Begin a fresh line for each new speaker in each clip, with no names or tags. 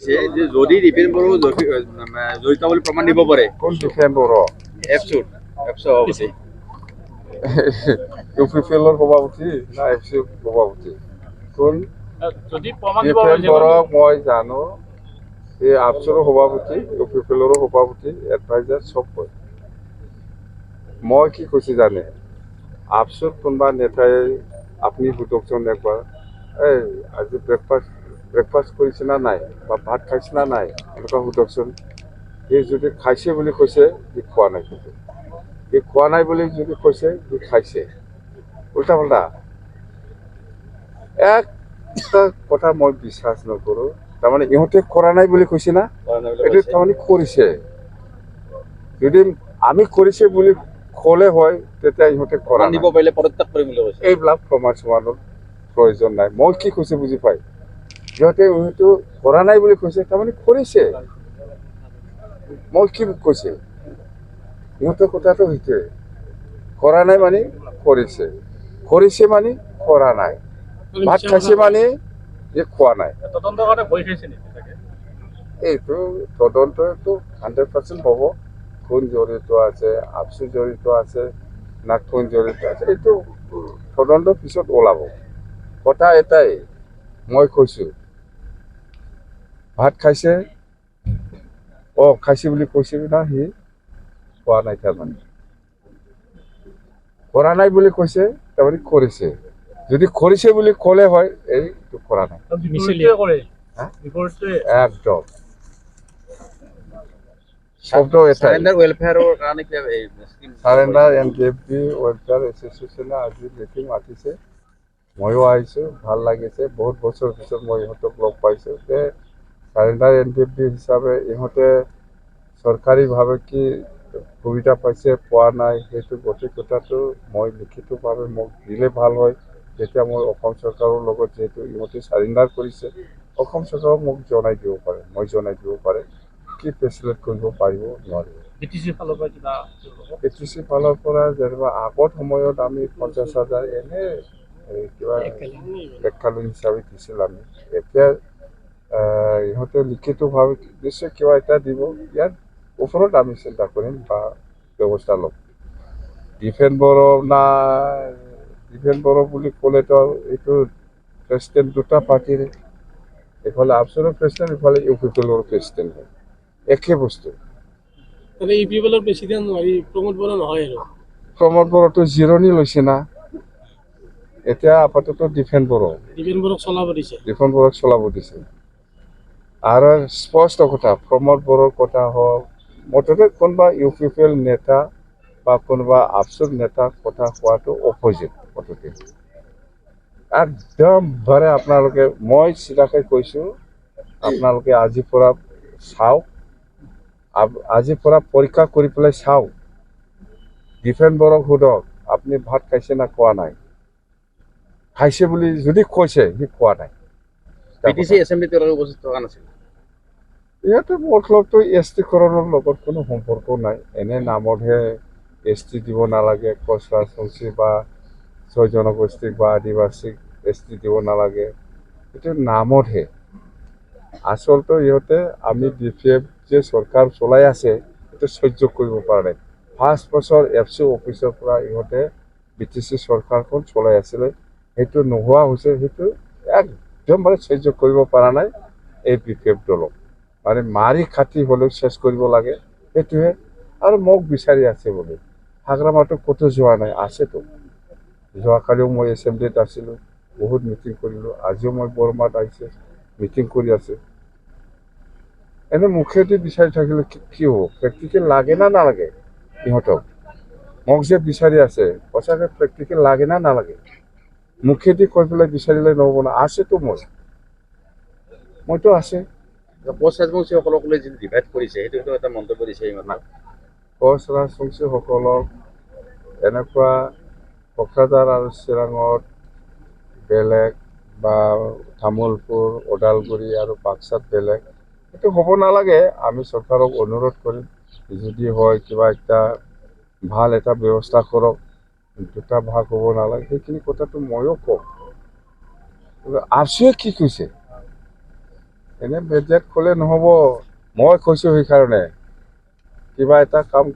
যে যদি দীপেন বড়ো জড়িত বুলি প্ৰমাণ দিব পাৰে
কোন দীপেন বড়ো
এপছুত সভাপতি
ইউপিপিএলৰ সভাপতি না এফচি সভাপতি কোন
যদি প্ৰমাণ দিব
দীপেন
পাৰে
বড়োক মই জানো এই আপচুৰো সভাপতি ইউপিপিএলৰো সভাপতি এডভাইজাৰ চব হয় মই কি কৈছো জানে আপচুত কোনোবা নেতাই আপুনি সুধকচোন একবাৰ এই আজি ব্ৰেকফাষ্ট কৰিছে না নাই বা ভাত খাইছে না নাই এনেকুৱা সুধকচোন সি যদি খাইছে বুলি কৈছে সি খোৱা নাই কিন্তু সি খোৱা নাই বুলি যদি কৈছে সি খাইছে উল্টা পাল্টা একটা কথা মই বিশ্বাস নকৰোঁ তাৰমানে ইহঁতে কৰা নাই বুলি কৈছে না এইটো তাৰমানে কৰিছে যদি আমি কৰিছে বুলি ক'লে হয় তেতিয়া ইহঁতে কৰা
দিব
নাই
পাৰিলে পদত্যাগ কৰিম বুলি কৈছে
এইবিলাক প্ৰমাণ চমানৰ প্ৰয়োজন নাই মই কি কৈছে বুজি পাই সিহঁতে হয়তো কৰা নাই বুলি কৈছে তাৰমানে কৰিছে মই কি কৈছে সিহঁতৰ কথাটো সেইটোৱে কৰা নাই মানে কৰিছে কৰিছে মানে কৰা নাই ভাত খাইছে মানে যে খোৱা নাই
তদন্তৰ কাৰণে ভয় খাইছে নেকি তাকে
এইটো তদন্তটো 100% হ'ব কোন জড়িত আছে আপচু জড়িত আছে না কোন জড়িত আছে এইটো তদন্ত পিছত ওলাব কথা এটাই মই কৈছোঁ ভাত খাইছে খাইছে বুলি কৈছে না সি খোৱা নাই তাৰমানে কৰা নাই বুলি কৈছে তাৰমানে কৰিছে যদি কৰিছে বুলি ক'লে হয় এইটো কৰা নাই
মিছলীয়া কৰে
হা?
বিপৰীতে
একদম শব্দ এটাই
সাৰেণ্ডাৰ ৱেলফেয়াৰৰ কাৰণে কিবা স্কিম
সাৰেণ্ডাৰ NKFB ৱেলফেয়াৰ এছ'চিয়েশ্যনে আজি মিটিং মাতিছে ময়ো আহিছোঁ ভাল লাগিছে বহুত বছৰ পিছত মই ইহঁতক লগ পাইছোঁ যে সাৰেণ্ডাৰ NKFB হিচাপে ইহঁতে চৰকাৰীভাৱে কি সুবিধা পাইছে পোৱা নাই সেইটো গোটেই কথাটো মই লিখিতভাৱে মোক দিলে ভাল হয় তেতিয়া মই অসম চৰকাৰৰ লগত যিহেতু ইহঁতে চাৰেণ্ডাৰ কৰিছে অসম চৰকাৰক মোক জনাই দিব পাৰে মই জনাই দিব পাৰে কি ফেচিলেট কৰিব পাৰিব নোৱাৰিব
BTC ফালৰ পৰা কিবা
BTC ফালৰ পৰা যেনিবা আগত সময়ত আমি 50,000 এনে কিবা এককালীন হিচাপে দিছিল আমি এতিয়া ইহঁতে লিখিতভাৱে নিশ্চয় কিবা এটা দিব ইয়াৰ ওপৰত আমি চিন্তা কৰিম বা ব্যৱস্থা ল'ম দীপেন বড়ো বুলি ক'লেতো এইটো প্ৰেচিডেণ্ট দুটা পাৰ্টিৰে এইফালে আপচুৰৰ প্ৰেচিডেণ্ট ইফালে ইউপিপিএলৰ প্ৰেচিডেণ্ট হয় একে বস্তু
তাতে ইউপিপিএলৰ প্ৰেচিডেণ্ট প্ৰমোদ বড়ো নহয় আৰু
প্ৰমোদ বড়োটো জিৰণি লৈছে না এতিয়া আপাতত দীপেন বড়োক
চলাব দিছে
দীপেন বড়োক চলাব দিছে আৰু স্পষ্ট কথা প্ৰমোদ বড়োৰ কথা হওক মুঠতে কোনোবা ইউপিপিএল নেতা বা কোনোবা আপচুৰ নেতাৰ কথা কোৱাটো অপজিট মুঠতে একদম ধৰে আপোনালোকে মই চিধাকৈ কৈছোঁ আপোনালোকে আজিৰ পৰা চাওক আজিৰ পৰা পৰীক্ষা কৰি পেলাই চাওক দীপেন বড়োক সোধক আপুনি ভাত খাইছে না খোৱা নাই খাইছে বুলি যদি কৈছে সি খোৱা নাই
BTC এছেম্বলিত তেওঁলোকে উপস্থিত থকা নাছিল
ইয়াতে মতলবটো ST-কৰণৰ লগত কোনো সম্পৰ্ক নাই এনে নামতহে ST দিব নালাগে কোচ ৰাজবংশী বা 6 জনগোষ্ঠীক বা আদিবাসীক ST দিব নালাগে এইটো নামতহে আচলতে ইহঁতে আমি DPF যে চৰকাৰ চলাই আছে সেইটো সহ্য কৰিব পৰা নাই 5 বছৰ এফচি অফিচৰ পৰা ইহঁতে BTC চৰকাৰখন চলাই আছিলে সেইটো নোহোৱা হৈছে সেইটো একদম মানে সহ্য কৰিব পৰা নাই এই BPF দলক মানে মাৰি খাটি হ'লেও চেষ্টা কৰিব লাগে সেইটোৱে আৰু মোক বিচাৰি আছে বুলি হাগ্ৰামাটো ক'তো যোৱা নাই আছেতো যোৱাকালিও মই এছেম্বলিত আছিলোঁ বহুত মিটিং কৰিলোঁ আজিও মই বৰমাত আহিছে মিটিং কৰি আছে এনে মুখেদি বিচাৰি থাকিলে কি হ'ব প্ৰেক্টিকেল লাগে না নালাগে ইহঁতক মোক যে বিচাৰি আছে সঁচাকৈ প্ৰেক্টিকেল লাগে না নালাগে মুখেদি কৈ পেলাই বিচাৰিলে নহ'ব না আছেতো মইতো আছে
কোচ ৰাজবংশীসকলক লৈ যিটো ডিভাইড কৰিছে সেইটো এটা মন্তব্য দিছে ইমান
কোচ ৰাজবংশীসকলক এনেকুৱা কোকৰাঝাৰ আৰু চিৰাঙত বেলেগ বা তামোলপুৰ ওদালগুৰি আৰু বাক্সাত বেলেগ সেইটো হ'ব নালাগে আমি চৰকাৰক অনুৰোধ কৰিম যদি হয় কিবা এটা ভাল এটা ব্যৱস্থা কৰক দুটা ভাগ হ'ব নালাগে সেইখিনি কথাটো ময়ো কওঁ আপচুৱে কি কৈছে এনে বেজেট ক'লে নহ'ব মই কৈছোঁ সেইকাৰণে কিবা এটা কাম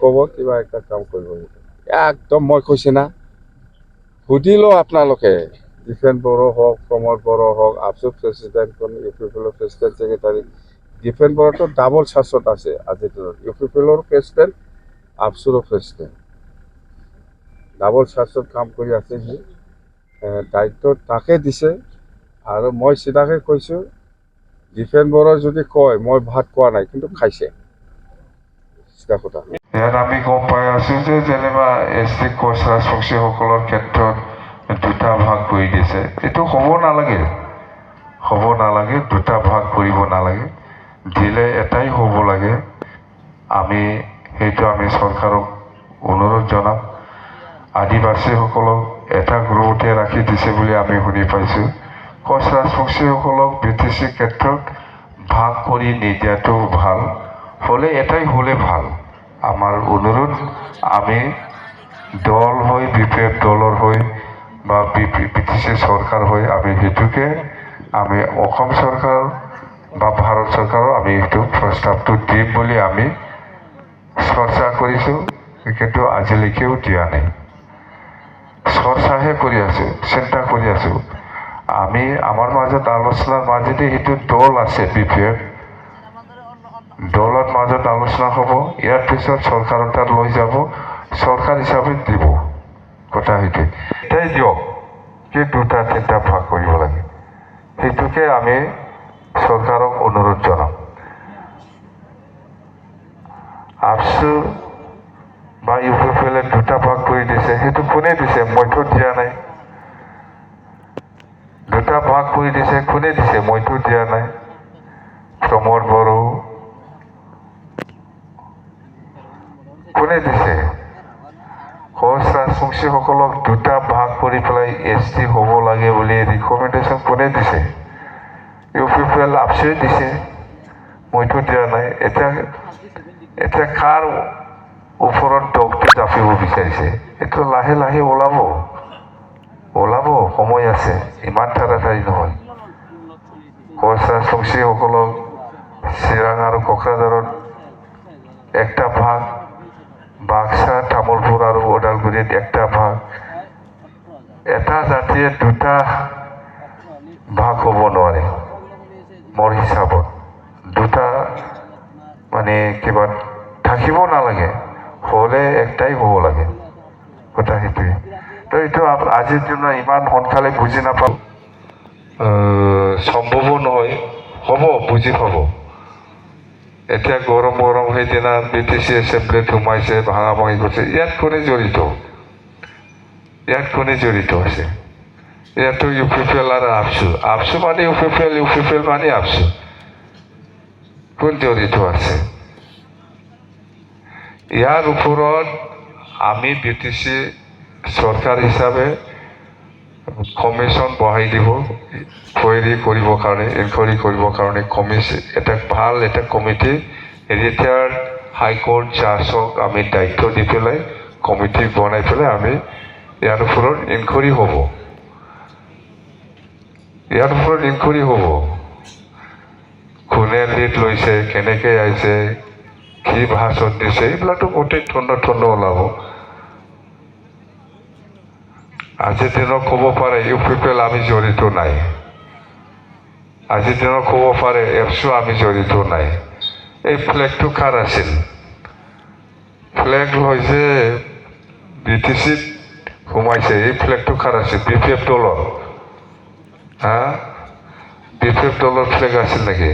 ক'ব কিবা এটা কাম কৰিব একদম মই কৈছে না সুধি লওঁ আপোনালোকে ডিফেন বড়ো হওক প্ৰমোদ বড়ো হওক আফচু প্ৰেচিডেণ্ট ইউপিপিএলৰ প্ৰেচিডেণ্ট ছেক্ৰেটাৰী ডিফেন বড়োটো ডাবল চাৰ্জত আছে আজিৰ দিনত ইউপিপিএলৰ প্ৰেচিডেণ্ট আফচুৰো প্ৰেচিডেণ্ট ডাবল চাৰ্জত কাম কৰি আছে সি দায়িত্ব তাকে দিছে আৰু মই চিধাকৈ কৈছোঁ ডিফেন বড়োৰ যদি কয় মই ভাত খোৱা নাই কিন্তু খাইছে চিধা কথা
ইয়াত আমি গম পাই আছোঁ যে যেনিবা এছ টি কোচ ৰাজবংশীসকলৰ ক্ষেত্ৰত দুটা ভাগ কৰি দিছে এইটো হ'ব নালাগে দুটা ভাগ কৰিব নালাগে দিলে এটাই হ'ব লাগে আমি চৰকাৰক অনুৰোধ জনাম আদিবাসীসকলক এটা গ্ৰুপতে ৰাখি দিছে বুলি আমি শুনি পাইছোঁ কোচ ৰাজবংশীসকলক BTC ক্ষেত্ৰত ভাগ কৰি নিদিয়াটো ভাল হ'লে এটাই হ'লে ভাল আমাৰ অনুৰোধ আমি দল হৈ BPF দলৰ হৈ বা BTC চৰকাৰ হৈ আমি সেইটোকে আমি অসম চৰকাৰ বা ভাৰত চৰকাৰৰ আমি এইটো প্ৰস্তাৱটো দিম বুলি আমি চৰ্চা কৰিছোঁ কিন্তু আজিলৈকেও দিয়া নাই চৰ্চাহে কৰি আছোঁ চিন্তা কৰি আছোঁ আমি আমাৰ মাজত আলোচনাৰ মাজেদি সেইটো দল আছে BPF দলৰ মাজত আলোচনা হ'ব ইয়াৰ পিছত চৰকাৰৰ তাত লৈ যাব চৰকাৰ হিচাপে দিব কথা সেইটোৱে এটাই দিয়ক কি দুটা তিনিটা ভাগ কৰিব লাগে সেইটোকে আমি চৰকাৰক অনুৰোধ জনাম আফচু বা ইউপিপিএলে দুটা ভাগ কৰি দিছে সেইটো কোনে দিছে মইতো দিয়া নাই দুটা ভাগ কৰি দিছে কোনে দিছে মইতো দিয়া নাই প্ৰমোদ বড়ো কোনে দিছে কোচ ৰাজবংশীসকলক দুটা ভাগ কৰি পেলাই ST হ'ব লাগে বুলি ৰিকমেণ্ডেশ্যন কোনে দিছে ইউপিপিএল আফচুৱে দিছে মইতো দিয়া নাই এতিয়া কাৰ ওপৰত দগটো জাপিব বিচাৰিছে এইটো লাহে লাহে ওলাব সময় আছে ইমান তাড়াতাড়ি নহয় কোচ ৰাজবংশীসকলক চিৰাং আৰু কোকৰাঝাৰত একটা ভাগ বাক্সা তামোলপুৰ আৰু ওদালগুৰিত একটা ভাগ এটা জাতিয়ে দুটা ভাগ হ'ব নোৱাৰে মোৰ হিচাপত দুটা মানে কিবা থাকিব নালাগে হ'লে একটাই হ'ব লাগে কথা সেইটোৱে তো এইটো আজিৰ দিনত ইমান সোনকালে বুজি নাপাওঁ সম্ভৱো নহয় হ'ব বুজি পাব এতিয়া গৰম সেইদিনা BTC এছেম্বলিত সোমাইছে ভাঙা ভাঙি কৰিছে ইয়াত কোনে জড়িত আছে ইয়াতো ইউপিপিএল আৰু আফচু মানে ইউপিপিএল মানে আফচু কোন জড়িত আছে ইয়াৰ ওপৰত আমি BTC চৰকাৰ হিচাপে কমিশ্যন বহাই দিব ইনকুৱাৰী কৰিবৰ কাৰণে এটা ভাল এটা কমিটি ৰিটায়াৰ্ড হাইকোৰ্ট জাজক আমি দায়িত্ব দি পেলাই কমিটি বনাই পেলাই আমি ইয়াৰ ওপৰত ইনকুৱাৰী হ'ব কোনে লিড লৈছে কেনেকৈ আহিছে কি ভাষণ দিছে এইবিলাকতো গোটেই থণ্ড ওলাব আজিৰ দিনত ক'ব পাৰে ইউপিপিএল আমি জড়িত নাই আজিৰ দিনত ক'ব পাৰে এফচু আমি জড়িত নাই এই ফ্লেগটো কাৰ আছিল ফ্লেগ হৈছে BTCত সোমাইছে এই ফ্লেগটো কাৰ আছিল BPF দলৰ BPF দলৰ ফ্লেগ আছিল নেকি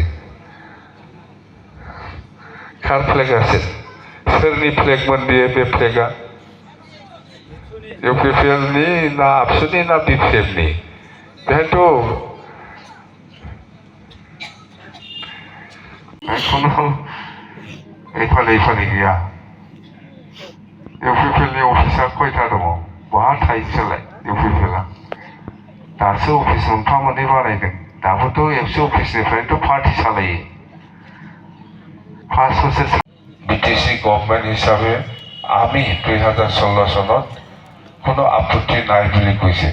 कार फ्लैग আছে सोरनि फ्लैगमोन बे फ्लैगा इउपिपिएल नि ना आफसुनि ना BPF नि बेहायथ' কোনো এইফালে गैया इउपिपिएल नि अफिसा खयथा दङ बहा थायोसोलाय इउपिपिएलआ दासो अफिस मोनफा मोननै बानायदों दाबोथ' एफसु अफिसनिफ्रायथ' पार्टी सालायो फार्स्ट बोसोर BTC गभर्नमेन्ट हिसाबै আমি 2016 চনত কোনো আপত্তি নাই বুলি কৈছে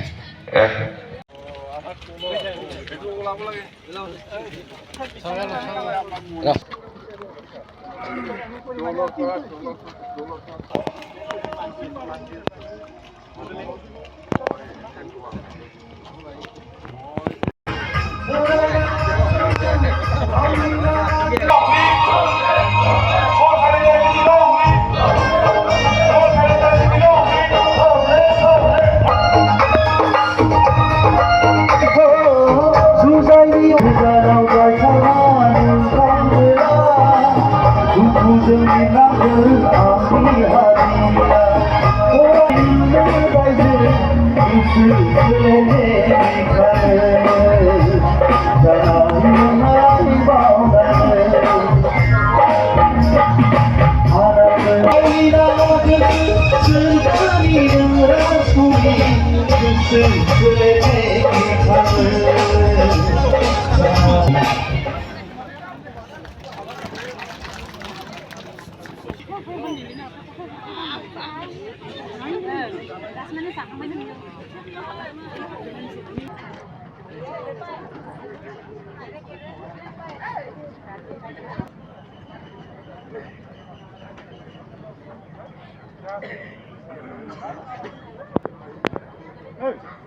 Hey.